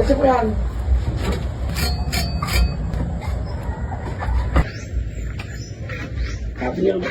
Ayusin mo yan. Sabi yan.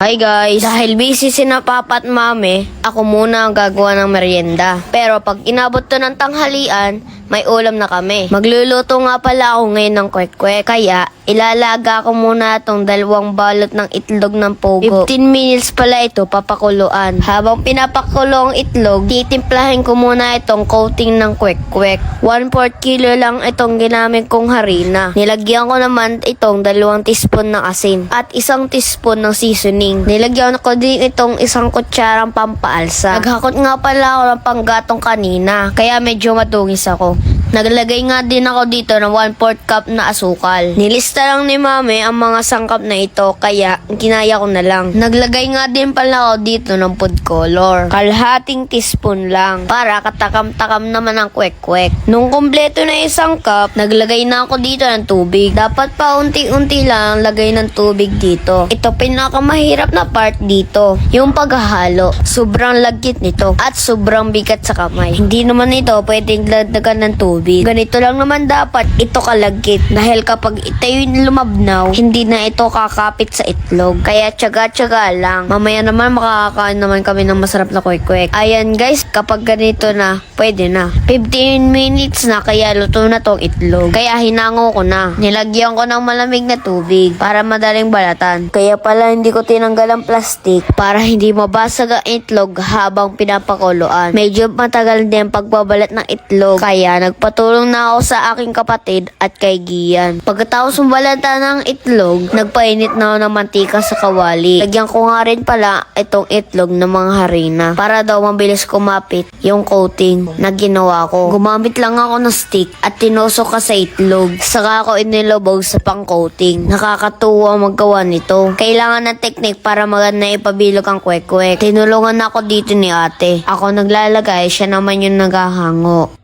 Hi guys, dahil busy si na papa at mami, ako muna ang gagawa ng merienda. Pero pag inabot to ng tanghalian, may ulam na kami. Magluluto nga pala ako ngayon ng kwek-kwek. Kaya, ilalaga ko muna itong 2 balot ng itlog ng pogo. 15 minutes pala ito papakuluan. Habang pinapakulo ang itlog, titimplahin ko muna itong coating ng kwek-kwek. 1/4 kilo lang itong ginamit kong harina. Nilagyan ko naman itong 2 teaspoon ng asin at 1 teaspoon ng seasoning. Nilagyan ko din itong 1 kutsarang pampaalsa. Naghakot nga pala ako ng panggatong kanina, kaya medyo matungis ako. Naglagay nga din ako dito ng 1/4 cup na asukal. Nilista lang ni mami ang mga sangkap na ito, kaya ginaya ko na lang. Naglagay nga din pala ako dito ng food color. Kalahating teaspoon lang para katakam-takam naman ang kwek-kwek. Nung kumpleto na 1 cup, naglagay na ako dito ng tubig. Dapat pa unti-unti lang lagay ng tubig dito. Ito pinakamahirap na part dito, yung paghahalo. Sobrang lagkit nito at sobrang bigat sa kamay. Hindi naman ito pwedeng dagdagan ng tubig. Ganito lang naman dapat ito kalagkit, dahil kapag ito yung lumabnaw, hindi na ito kakapit sa itlog. Kaya tiyaga-tiyaga lang. Mamaya naman makakakain naman kami ng masarap na kwek-kwek. Ayan guys, kapag ganito na, pwede na. 15 minutes na, kaya luto na tong itlog. Kaya hinango ko na. Nilagyan ko ng malamig na tubig para madaling balatan. Kaya pala hindi ko tinanggal ang plastic para hindi mabasag ang itlog habang pinapakuluan. Medyo matagal din pagbabalat ng itlog, kaya nagpatulong na ako sa aking kapatid at kay Gian. Pagkatapos balatan ng itlog, nagpainit na ako ng mantika sa kawali. Lagyan ko nga rin pala itong itlog ng mga harina para daw mabilis kumapit yung coating na ginawa ko. Gumamit lang ako ng stick at tinusok ka sa itlog. Saka ako inilubog sa pang-coating. Nakakatuwa maggawa nito. Kailangan ng teknik para maganda ipabilog ang kwek-kwek. Tinulungan ako dito ni ate. Ako naglalagay, siya naman yung naghahango.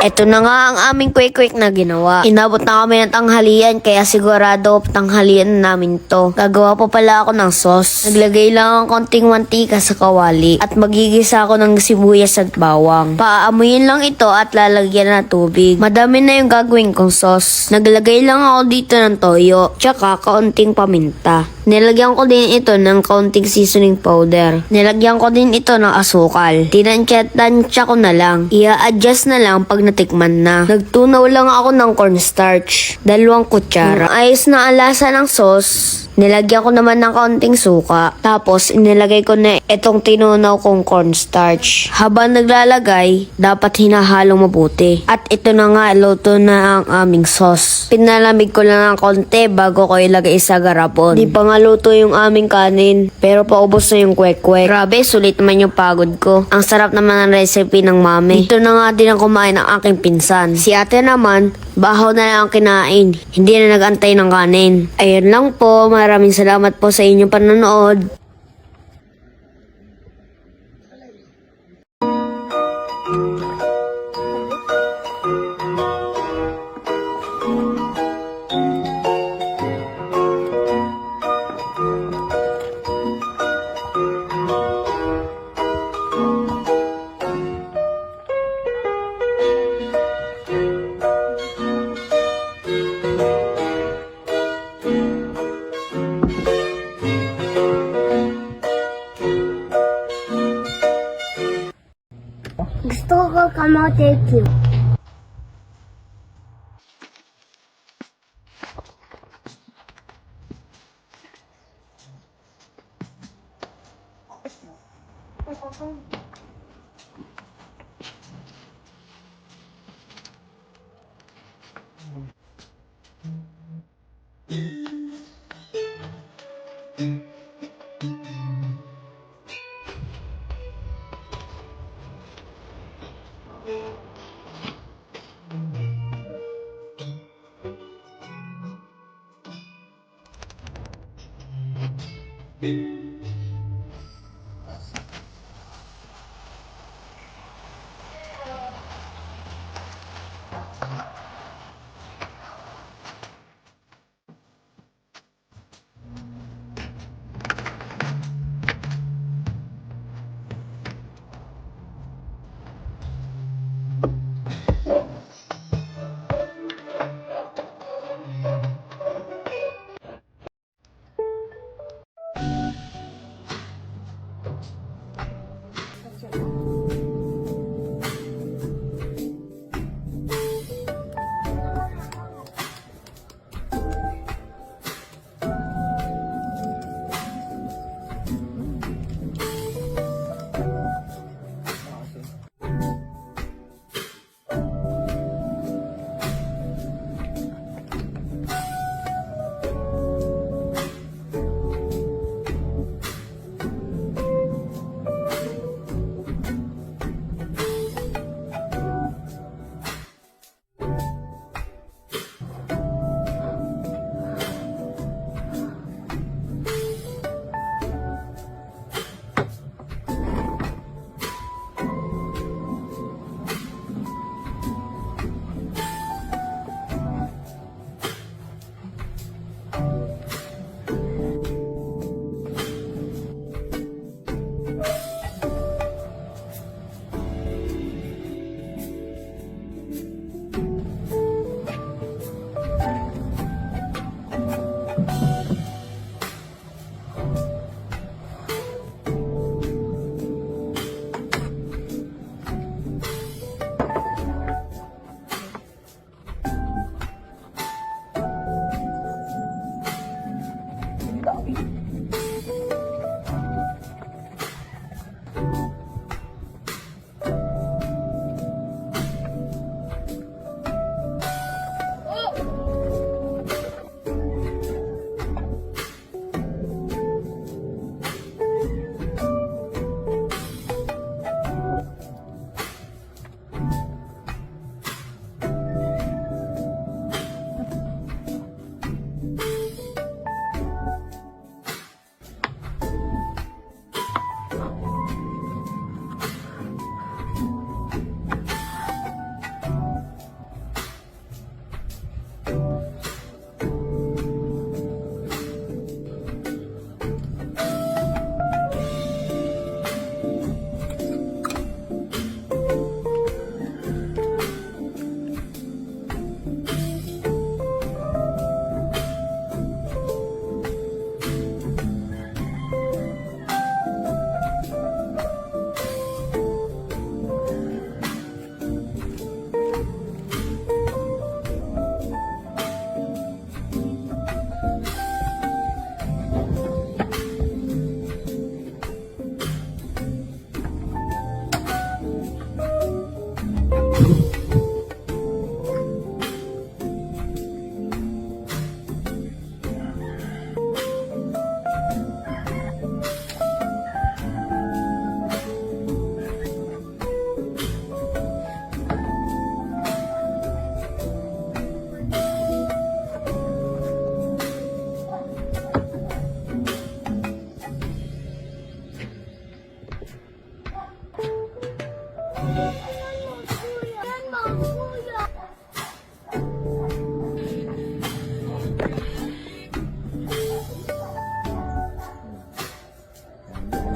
Ito na nga ang aming kwek-kwek na ginawa. Inabot na kami ng tanghalian, kaya sigurado tanghalian namin to. Gagawa pa pala ako ng sauce. Naglagay lang ang konting mantika sa kawali at magigisa ako ng sibuyas at bawang. Paamuyin lang ito at lalagyan ng tubig. Madami na yung gagawin kong sauce. Naglagay lang ako dito ng toyo, tsaka kaunting paminta. Nilagyan ko din ito ng kaunting seasoning powder. Nilagyan ko din ito ng asukal. Tinansya ko na lang. I-adjust na lang pag natikman na. Nagtunaw lang ako ng cornstarch. 2 kutsara. Ayos na ang lasa ng sauce. Nilagyan ko naman ng kaunting suka. Tapos, inilagay ko na itong tinunaw kong cornstarch. Habang naglalagay, dapat hinahalong mabuti. At ito na nga, luto na ang aming sauce. Pinalamig ko lang ng konti bago ko ilagay sa garapon. Di pa nga luto yung aming kanin, pero paubos na yung kwek-kwek. Grabe, sulit naman yung pagod ko. Ang sarap naman ng recipe ng mami. Dito na nga din ang kumain ng aking pinsan. Si ate naman, bahaw na lang ang kinain. Hindi na nag-antay ng kanin. Ayun lang po. Maraming salamat po sa inyong panonood. will come out take you.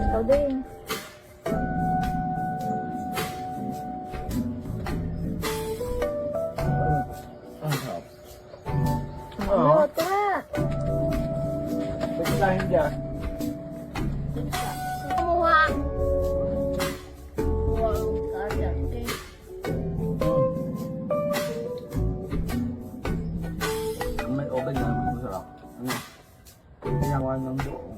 Ikaw din. Oo. Tara. Pagkain dyan. Kumuha. Kumuha ang kaya. ganyan, masarap. Ano? Ginawa ng buo.